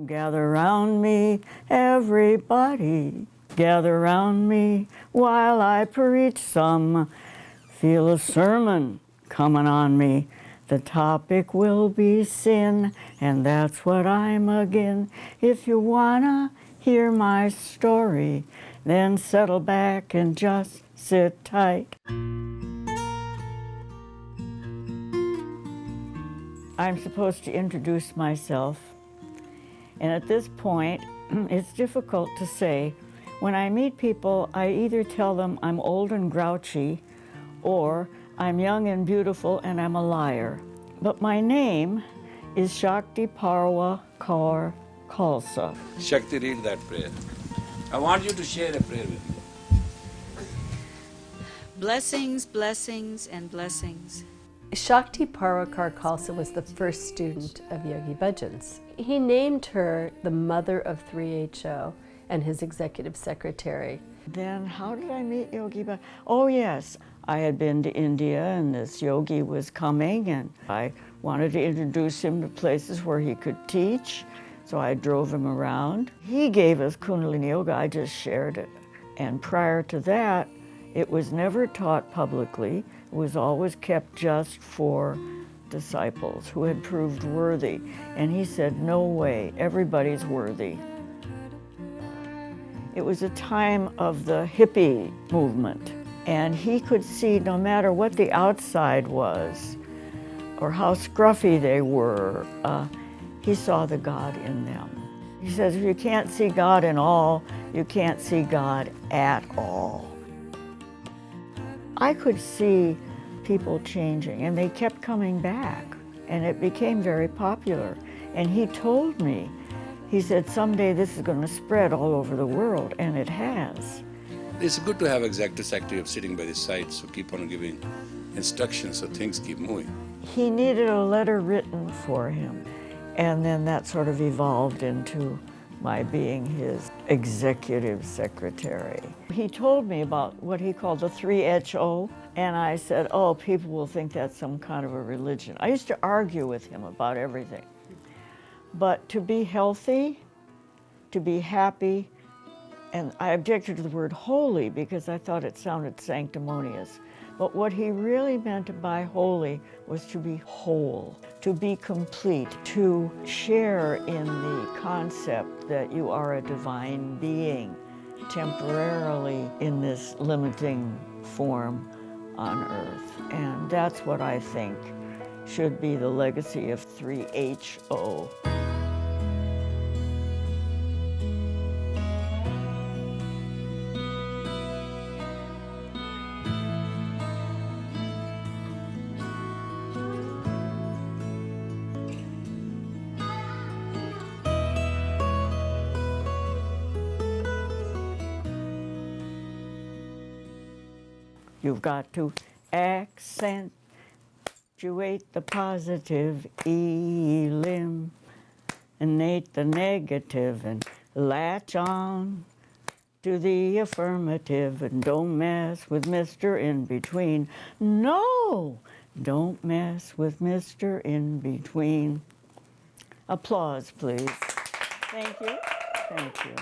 Gather round me, everybody, gather round me while I preach some. Feel a sermon coming on me. The topic will be sin, and that's what I'm again. If you wanna hear my story, then settle back and just sit tight. I'm supposed to introduce myself, and at this point, it's difficult to say. When I meet people, I either tell them I'm old and grouchy, or I'm young and beautiful and I'm a liar. But my name is Shakti Parwha Kaur Khalsa. Shakti, read that prayer. I want you to share a prayer with me. Blessings, blessings, and blessings. Shakti Parwha Kaur Khalsa was the first student of Yogi Bhajan's. He named her the mother of 3HO and his executive secretary. Then how did I meet Yogi Bhajan? Oh yes, I had been to India and this yogi was coming and I wanted to introduce him to places where he could teach, so I drove him around. He gave us Kundalini Yoga, I just shared it. And prior to that, it was never taught publicly. It was always kept just for disciples who had proved worthy. And he said, no way, everybody's worthy. It was a time of the hippie movement. And he could see no matter what the outside was or how scruffy they were, he saw the God in them. He says, if you can't see God in all, you can't see God at all. I could see people changing, and they kept coming back, and it became very popular. And he told me, he said, someday this is going to spread all over the world, and it has. It's good to have executive secretary sitting by the side, so keep on giving instructions so things keep moving. He needed a letter written for him, and then that sort of evolved into my being his executive secretary. He told me about what he called the 3HO, and I said, oh, people will think that's some kind of a religion. I used to argue with him about everything. But to be healthy, to be happy, and I objected to the word holy because I thought it sounded sanctimonious. But what he really meant by holy was to be whole, to be complete, to share in the concept that you are a divine being, temporarily in this limiting form on earth. And that's what I think should be the legacy of 3HO. You've got to accentuate the positive, eliminate the negative, and latch on to the affirmative, and don't mess with Mr. In Between. No, don't mess with Mr. In Between. Applause, please. Thank you. Thank you.